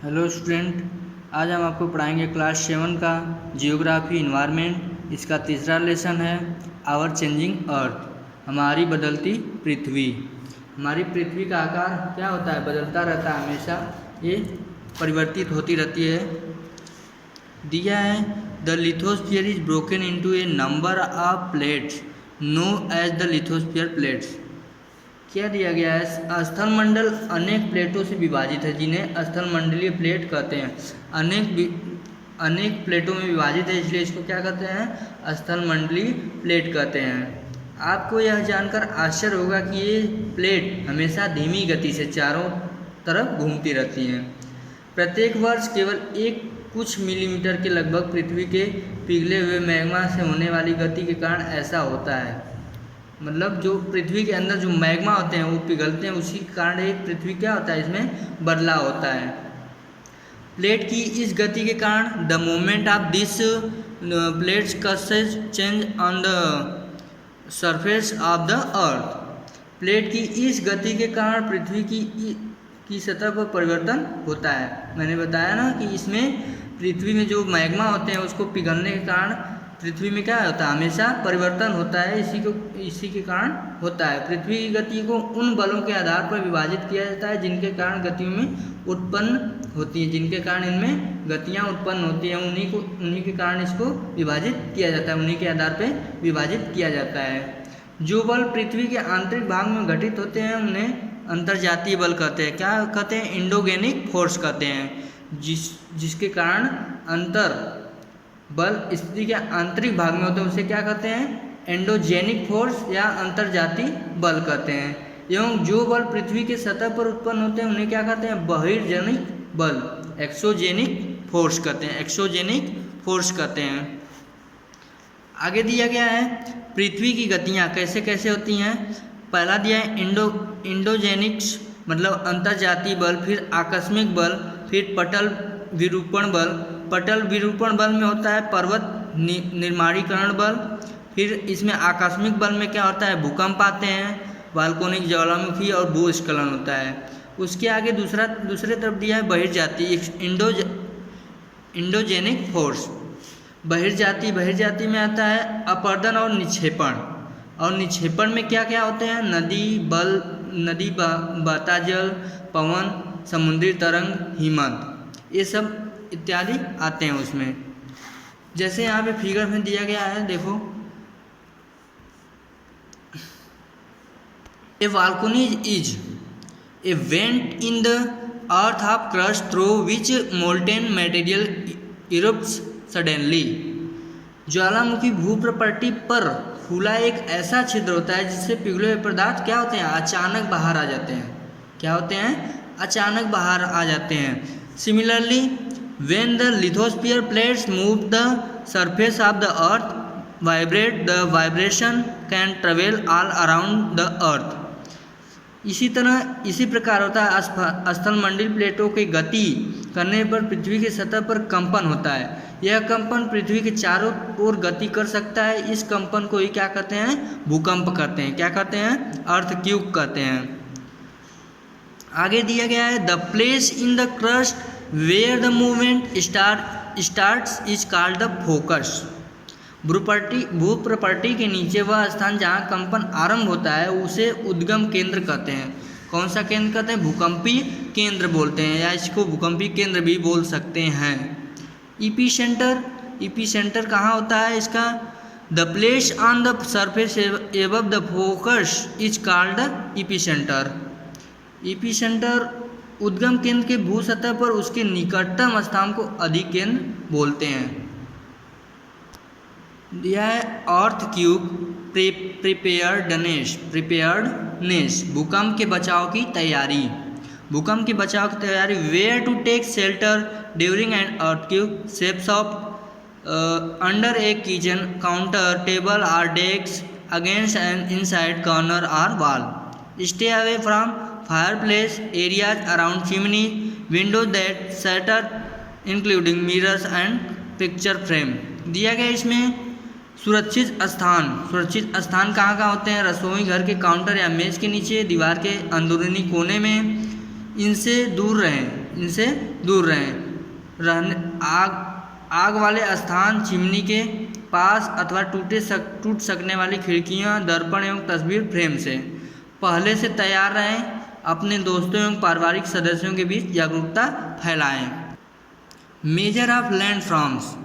Hello student, आज हम आपको पढ़ाएंगे क्लास 7 का जियोग्राफी इन्वायरमेंट। इसका तीसरा लेसन है आवर चेंजिंग अर्थ, हमारी बदलती पृथ्वी। हमारी पृथ्वी का आकार क्या होता है? बदलता रहता है, हमेशा ये परिवर्तित होती रहती है। दिया है the lithosphere is broken into a number of plates known as the lithosphere plates. क्या दिया गया है? स्थलमंडल अनेक प्लेटों से विभाजित है, जिन्हें स्थलमंडलीय प्लेट कहते हैं। अनेक प्लेटों में विभाजित है, इसलिए इसको क्या कहते हैं? स्थलमंडलीय प्लेट कहते हैं। आपको यह जानकर आश्चर्य होगा कि ये प्लेट हमेशा धीमी गति से चारों तरफ घूमती रहती हैं। प्रत्येक वर्ष केवल एक कुछ मिलीमीटर के लगभग पृथ्वी के पिघले हुए मैग्मा से होने वाली गति के कारण ऐसा होता है। मतलब जो पृथ्वी के अंदर जो मैग्मा होते हैं वो पिघलते हैं, उसी के कारण एक पृथ्वी क्या होता है, इसमें बदलाव होता है। प्लेट की इस गति के कारण the movement of this plates causes change on the surface of the earth. Plate की इस गति के कारण पृथ्वी की सतह पर परिवर्तन होता है। मैंने बताया ना कि इसमें पृथ्वी में जो मैग्मा होते हैं उसको पिघलने के कारण पृथ्वी में क्या होता है? हमेशा परिवर्तन होता है। इसी के कारण होता है। पृथ्वी की गति को उन बलों के आधार पर विभाजित किया जाता है जिनके कारण गतियों में उत्पन्न होती है, जिनके कारण इनमें गतियाँ उत्पन्न होती हैं, उन्हीं के कारण इसको विभाजित किया जाता है, उन्हीं के आधार पर विभाजित किया जाता है। जो बल पृथ्वी के आंतरिक भाग में घटित होते हैं उन्हें अंतर्जातीय बल कहते हैं। क्या कहते हैं? इंडोगेनिक फोर्स कहते हैं। जिसके कारण अंतर बल स्थिति के आंतरिक भाग में होते हैं उसे क्या कहते हैं? एंडोजेनिक फोर्स या अंतर्जातीय बल कहते हैं। एवं जो बल पृथ्वी के सतह पर उत्पन्न होते हैं उन्हें क्या कहते हैं? बहिर्जनिक बल, एक्सोजेनिक फोर्स कहते हैं। एक्सोजेनिक फोर्स कहते हैं। आगे दिया गया है पृथ्वी की गतियाँ कैसे कैसे होती हैं। पहला दिया है इंडोजेनिक्स मतलब अंतर्जातीय बल, फिर आकस्मिक बल, फिर पटल विरूपण बल। पटल विरूपण बल में होता है पर्वत निर्माणीकरण बल। फिर इसमें आकस्मिक बल में क्या होता है? भूकंप आते हैं, वाल्कोनिक ज्वालामुखी और भूस्खलन होता है। उसके आगे दूसरे तरफ दिया है बहिर्जातीय इंडोजेनिक फोर्स। बहिर्जाती में आता है अपर्दन और निक्षेपण। और निक्षेपण में क्या क्या होते हैं? नदी बहता जल, पवन, समुद्री तरंग, हिमनद, ये सब इत्यादि आते हैं उसमें। जैसे यहाँ पे फिगर में दिया गया है, देखो a volcanoes is a vent in the earth of crust through which molten material erupts suddenly. ज्वालामुखी भूप्रपट्टी पर फूला एक ऐसा छिद्र होता है जिससे पिघले हुए पदार्थ क्या होते हैं? अचानक बाहर आ जाते हैं। क्या होते हैं? अचानक बाहर आ जाते हैं। Similarly when the lithosphere plates move the surface of the earth vibrate, the vibration can travel all around the earth। इसी प्रकार होता है स्थलमंडलीय प्लेटों की गति करने पर पृथ्वी की सतह पर कंपन होता है। यह कंपन पृथ्वी के चारों ओर गति कर सकता है। इस कंपन को ही क्या कहते हैं? भूकंप कहते हैं। क्या कहते हैं? अर्थक्वेक कहते हैं। आगे दिया गया है the place in the crust where the movement starts is called the focus। भूप्रपट्टी के नीचे वह स्थान जहाँ कंपन आरंभ होता है उसे उद्गम केंद्र कहते हैं। कौन सा केंद्र कहते हैं? भूकंपी केंद्र बोलते हैं, या इसको भूकंपी केंद्र भी बोल सकते हैं। इपीसेंटर कहाँ होता है इसका? The place on the surface above the focus is called the epicentre. Epicentre उद्गम केंद्र के भू सतह पर उसके निकटतम स्थान को अधिकेंद्र बोलते हैं। दिया है अर्थक्वेक प्रिपेयर्डनेस भूकंप के बचाव की तैयारी। भूकंप के बचाव की तैयारी where to take shelter during an earthquake, safes off under a kitchen counter, table और desk against an inside corner और wall, stay away from fireplace areas around chimney, windows that shutter including mirrors and picture frame। दिया गया इसमें सुरक्षित स्थान कहाँ कहाँ होते हैं? रसोई घर के काउंटर या मेज के नीचे, दीवार के अंदरूनी कोने में। इनसे दूर रहें। इनसे दूर रहें। आग वाले स्थान, चिमनी के पास अथवा टूट सकने वाली खिड़कियां, दर्पण एवं तस्वीर फ्रेम से पहले से तैयार रहें। अपने दोस्तों एवं पारिवारिक सदस्यों के बीच जागरूकता फैलाएं। मेजर ऑफ लैंड फॉर्म्स,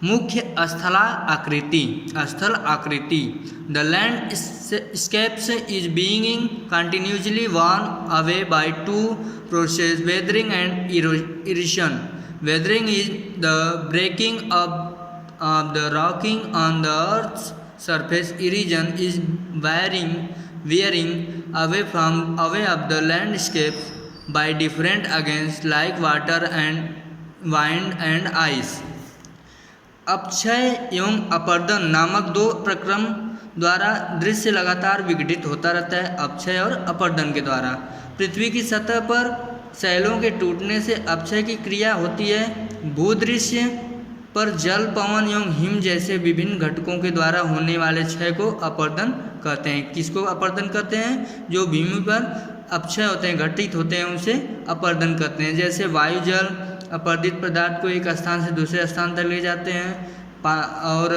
मुख्य स्थल आकृति। The landscapes is being continuously worn away by two processes, weathering and erosion. Weathering is the breaking up of the rocking on the earth's surface. Erosion is wearing away of the landscape by different agents like water and wind and ice. अपक्षय एवं अपर्दन नामक दो प्रक्रम द्वारा दृश्य लगातार विघटित होता रहता है। अपक्षय और अपर्दन के द्वारा पृथ्वी की सतह पर शैलों के टूटने से अपक्षय की क्रिया होती है। भूदृश्य पर जल, पवन एवं हिम जैसे विभिन्न घटकों के द्वारा होने वाले क्षय को अपर्दन कहते हैं। किसको अपर्दन कहते हैं? जो भूमि पर अपक्षय होते हैं, घटित होते हैं, उसे अपर्दन कहते हैं। जैसे वायु, जल अपर्दित पदार्थ को एक स्थान से दूसरे स्थान तक ले जाते हैं और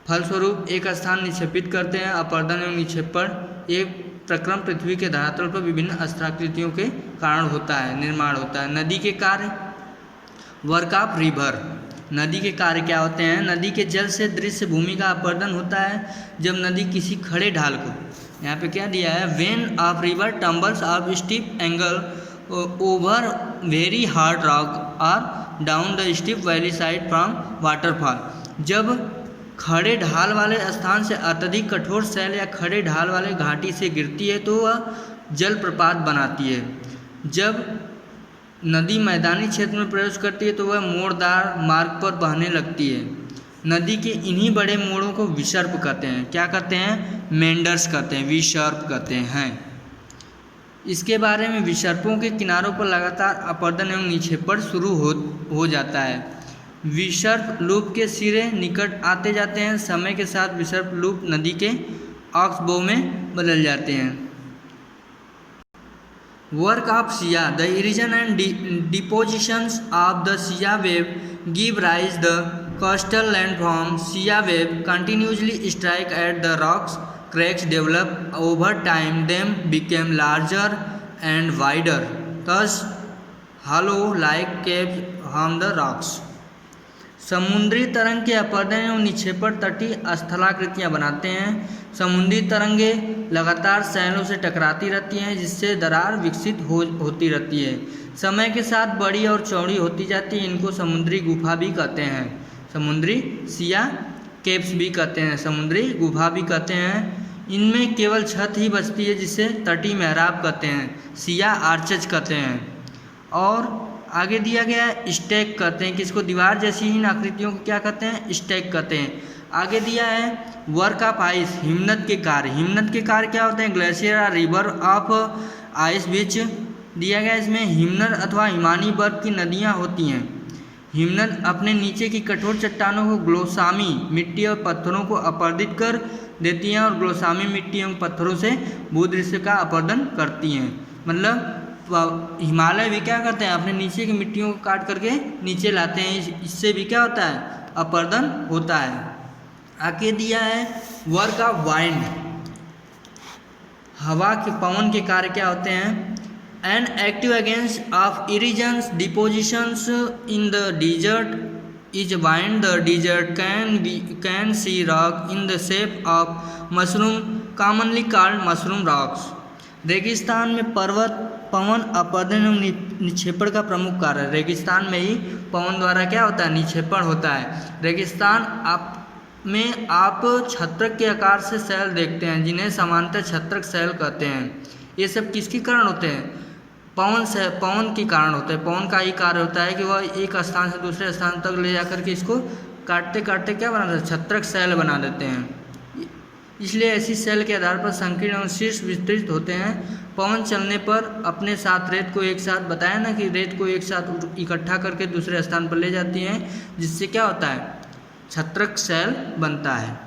फलस्वरूप एक स्थान निक्षेपित करते हैं। अपर्दन एवं निक्षेपण एक प्रक्रम पृथ्वी के धरातल पर विभिन्न अस्त्राकृतियों के कारण होता है, निर्माण होता है। नदी के कार्य, वर्क ऑफ रिवर। नदी के कार्य क्या होते हैं? नदी के जल से दृश्य भूमि का अपर्दन होता है। जब नदी किसी खड़े ढाल को, यहाँ पे क्या दिया है, when of river tumbles off steep angle over very hard rock और down the steep valley side from waterfall. जब खड़े ढाल वाले स्थान से अत्यधिक कठोर शैल या खड़े ढाल वाले घाटी से गिरती है तो वह जलप्रपात बनाती है। जब नदी मैदानी क्षेत्र में प्रवेश करती है तो वह मोड़दार मार्ग पर बहने लगती है। नदी के इन्हीं बड़े मोड़ों को विसर्प कहते हैं। क्या कहते हैं? मेंडर्स कहते हैं, विसर्प कहते हैं। इसके बारे में विसर्पों के किनारों पर लगातार अपर्दन एवं निक्षेपण शुरू हो जाता है। विसर्प लूप के सिरे निकट आते जाते हैं। समय के साथ विसर्प लूप नदी के ऑक्सबो में बदल जाते हैं। Work of Siya, the erosion and depositions of the Siya wave give rise the coastal landform. Siya wave continuously strike at the rocks. Cracks develop over time. Them became larger and wider, thus hollow like caves on the rocks. समुद्री तरंग के अपर्दन एवं निक्षेपण तटीय स्थलाकृतियाँ बनाते हैं। समुद्री तरंगें लगातार शैलों से टकराती रहती हैं जिससे दरार विकसित होती रहती है। समय के साथ बड़ी और चौड़ी होती जाती है। इनको समुद्री गुफा भी कहते हैं। समुद्री सिया केव्स भी कहते हैं, समुद्री गुफा भी कहते हैं। इनमें केवल छत ही बचती है जिसे तटीय मेहराब कहते हैं, सिया आर्चेज कहते हैं। और आगे दिया गया है स्टैक कहते हैं। किसको? दीवार जैसी इन आकृतियों को क्या कहते हैं? स्टैक कहते हैं। आगे दिया है वर्क ऑफ आइस, हिमनद के कार्य। हिमनद के कार्य क्या होते हैं? ग्लेशियर और रिवर ऑफ आइस बीच दिया गया। इसमें हिमनद अथवा हिमानी बर्फ की नदियाँ होती हैं। हिमनद अपने नीचे की कठोर चट्टानों को ग्लोसामी मिट्टी और पत्थरों को अपर्दित कर देती हैं और ग्लोसामी मिट्टी एवं पत्थरों से भूदृश्य का अपर्दन करती हैं। मतलब हिमालय भी क्या करते हैं? अपने नीचे की मिट्टियों को काट करके नीचे लाते हैं। इससे भी क्या होता है? अपर्दन होता है। आगे दिया है वर्क ऑफ वाइंड, हवा के, पवन के कार्य क्या होते हैं? An active agent of erosions depositions in the desert is wind. The desert can see rock in the shape of mushroom, commonly called mushroom rocks. रेगिस्तान में पर्वत पवन अपर्दन एवं निक्षेपण का प्रमुख कार्य है। रेगिस्तान में ही पवन द्वारा क्या होता है? निक्षेपण होता है। रेगिस्तान में आप छत्रक के आकार से शैल देखते हैं जिन्हें सामान्यतः छत्रक शैल कहते हैं। ये सब किसके कारण होते हैं? पवन के कारण होता है। पवन का ही कार्य होता है कि वह एक स्थान से दूसरे स्थान तक ले जाकर के इसको काटते काटते क्या बना देते हैं? छत्रक शैल बना देते हैं। इसलिए ऐसी शैल के आधार पर संकीर्ण एवं शीर्ष विस्तृत होते हैं। पवन चलने पर अपने साथ रेत को एक साथ, बताया ना कि रेत को एक साथ इकट्ठा करके दूसरे स्थान पर ले जाती हैं, जिससे क्या होता है? छत्रक शैल बनता है।